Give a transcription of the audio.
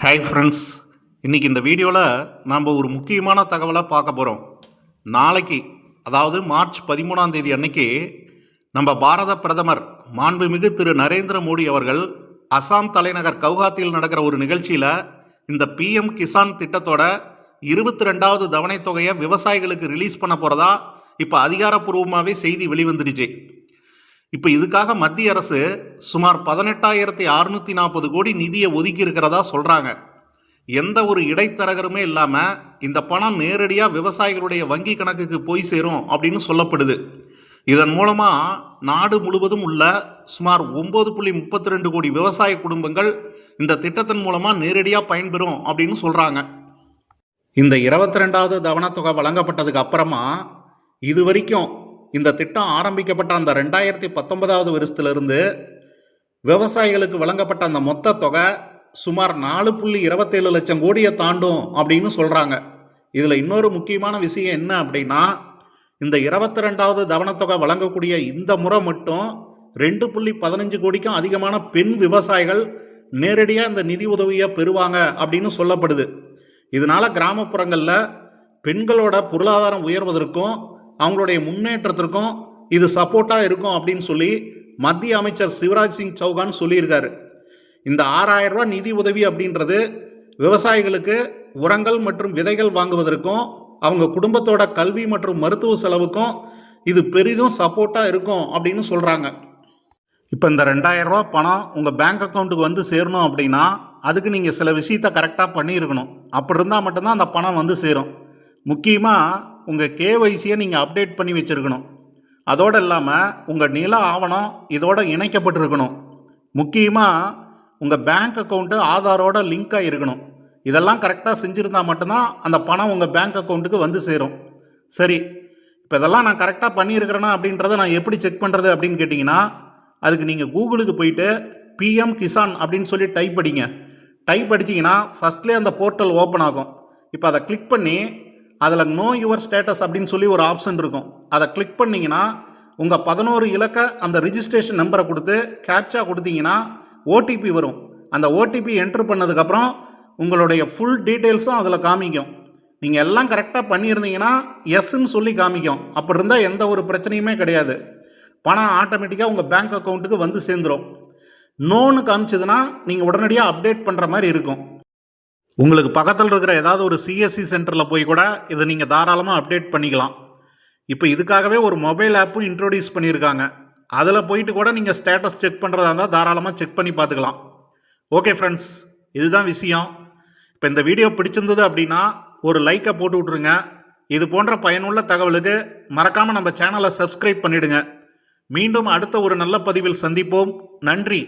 Hi friends, இன்றைக்கி இந்த வீடியோவில் நாம் ஒரு முக்கியமான தகவலை பார்க்க போகிறோம். நாளைக்கு, அதாவது மார்ச் 13ஆம் தேதி அன்னைக்கு நம்ம பாரத பிரதமர் மாண்புமிகு திரு நரேந்திர மோடி அவர்கள் அசாம் தலைநகர் கவுஹாத்தியில் நடக்கிற ஒரு நிகழ்ச்சியில் இந்த பிஎம் கிசான் திட்டத்தோட 22வது தவணை தொகையை விவசாயிகளுக்கு ரிலீஸ் பண்ண போகிறதா இப்போ அதிகாரப்பூர்வமாகவே செய்தி வெளிவந்துடுச்சு. இப்போ இதுக்காக மத்திய அரசு சுமார் 18,640 கோடி நிதியை ஒதுக்கி இருக்கிறதா சொல்கிறாங்க. எந்த ஒரு இடைத்தரகருமே இல்லாமல் இந்த பணம் நேரடியாக விவசாயிகளுடைய வங்கி கணக்குக்கு போய் சேரும் அப்படின்னு சொல்லப்படுது. இதன் மூலமாக நாடு முழுவதும் உள்ள சுமார் 9.32 கோடி விவசாய குடும்பங்கள் இந்த திட்டத்தின் மூலமாக நேரடியாக பயன்பெறும் அப்படின்னு சொல்கிறாங்க. இந்த 22வது தவணைத்தொகை வழங்கப்பட்டதுக்கு அப்புறமா இது வரைக்கும் இந்த திட்டம் ஆரம்பிக்கப்பட்ட அந்த 2019வது வருஷத்திலிருந்து விவசாயிகளுக்கு வழங்கப்பட்ட அந்த மொத்த தொகை சுமார் 4.27 லட்சம் கோடியை தாண்டும் அப்படின்னு சொல்கிறாங்க. இதில் இன்னொரு முக்கியமான விஷயம் என்ன அப்படின்னா, இந்த 22வது தவணைத்தொகை வழங்கக்கூடிய இந்த முறை மட்டும் 2.15 கோடிக்கும் அதிகமான பெண் விவசாயிகள் நேரடியாக இந்த நிதி உதவியை பெறுவாங்க அப்படின்னு சொல்லப்படுது. இதனால் கிராமப்புறங்களில் பெண்களோட பொருளாதாரம் உயர்வதற்கும் அவங்களுடைய முன்னேற்றத்திற்கும் இது சப்போர்ட்டாக இருக்கும் அப்படின்னு சொல்லி மத்திய அமைச்சர் சிவராஜ் சிங் சௌகான் சொல்லியிருக்காரு. இந்த 6,000 ரூபா நிதி உதவி அப்படின்றது விவசாயிகளுக்கு உரங்கள் மற்றும் விதைகள் வாங்குவதற்கும் அவங்க குடும்பத்தோட கல்வி மற்றும் மருத்துவ செலவுக்கும் இது பெரிதும் சப்போர்ட்டாக இருக்கும் அப்படின்னு சொல்கிறாங்க. இப்போ இந்த 2,000 ரூபா பணம் உங்கள் பேங்க் அக்கௌண்ட்டுக்கு வந்து சேரணும் அப்படின்னா அதுக்கு நீங்கள் சில விஷயத்தை கரெக்டாக பண்ணியிருக்கணும். அப்படி இருந்தால் மட்டும்தான் அந்த பணம் வந்து சேரும். முக்கியமாக உங்கள் கேஒய்சியை நீங்கள் அப்டேட் பண்ணி வச்சுருக்கணும். அதோடு இல்லாமல் உங்கள் நில ஆவணம் இதோட இணைக்கப்பட்டிருக்கணும். முக்கியமாக உங்கள் பேங்க் அக்கௌண்ட்டு ஆதாரோட லிங்காக இருக்கணும். இதெல்லாம் கரெக்டாக செஞ்சுருந்தால் மட்டும்தான் அந்த பணம் உங்கள் பேங்க் அக்கௌண்ட்டுக்கு வந்து சேரும். சரி, இப்போ இதெல்லாம் நான் கரெக்டாக பண்ணியிருக்கிறேன்னா அப்படின்றத நான் எப்படி செக் பண்ணுறது அப்படின்னு கேட்டிங்கன்னா, அதுக்கு நீங்கள் கூகுளுக்கு போயிட்டு பிஎம் கிசான் அப்படின்னு சொல்லி டைப் படிங்க. டைப் அடிச்சிங்கன்னா ஃபஸ்ட்லேயே அந்த போர்ட்டல் ஓப்பன் ஆகும். இப்போ அதை கிளிக் பண்ணி அதில் நோ யுவர் ஸ்டேட்டஸ் அப்படின்னு சொல்லி ஒரு ஆப்ஷன் இருக்கும். அதை கிளிக் பண்ணிங்கன்னா உங்கள் 11 இலக்க அந்த ரிஜிஸ்ட்ரேஷன் நம்பரை கொடுத்து கேப்சா கொடுத்தீங்கன்னா ஓடிபி வரும். அந்த ஓடிபி என்ட்ரு பண்ணதுக்கப்புறம் உங்களுடைய ஃபுல் டீட்டெயில்ஸும் அதில் காமிக்கும். நீங்கள் எல்லாம் கரெக்டாக பண்ணியிருந்தீங்கன்னா எஸ்ன்னு சொல்லி காமிக்கும். அப்படி இருந்தால் எந்த ஒரு பிரச்சனையுமே கிடையாது. பணம் ஆட்டோமேட்டிக்காக உங்கள் பேங்க் அக்கௌண்ட்டுக்கு வந்து சேர்ந்துடும். நோன்னு காமிச்சதுன்னா நீங்கள் உடனடியாக அப்டேட் பண்ணுற மாதிரி இருக்கும். உங்களுக்கு பக்கத்தில் இருக்கிற ஏதாவது ஒரு சிஎஸ்சி சென்டரில் போய் கூட இதை நீங்கள் தாராளமாக அப்டேட் பண்ணிக்கலாம். இப்போ இதுக்காகவே ஒரு மொபைல் ஆப்பும் இன்ட்ரோடியூஸ் பண்ணியிருக்காங்க. அதில் போயிட்டு கூட நீங்கள் ஸ்டேட்டஸ் செக் பண்ணுறதா இருந்தால் தாராளமாக செக் பண்ணி பார்த்துக்கலாம். ஓகே ஃப்ரெண்ட்ஸ், இதுதான் விஷயம். இப்போ இந்த வீடியோ பிடிச்சிருந்தது அப்படின்னா ஒரு லைக்கை போட்டு விட்ருங்க. இது போன்ற பயனுள்ள தகவலுக்கு மறக்காமல் நம்ம சேனலை சப்ஸ்கிரைப் பண்ணிவிடுங்க. மீண்டும் அடுத்த ஒரு நல்ல பதிவில் சந்திப்போம். நன்றி.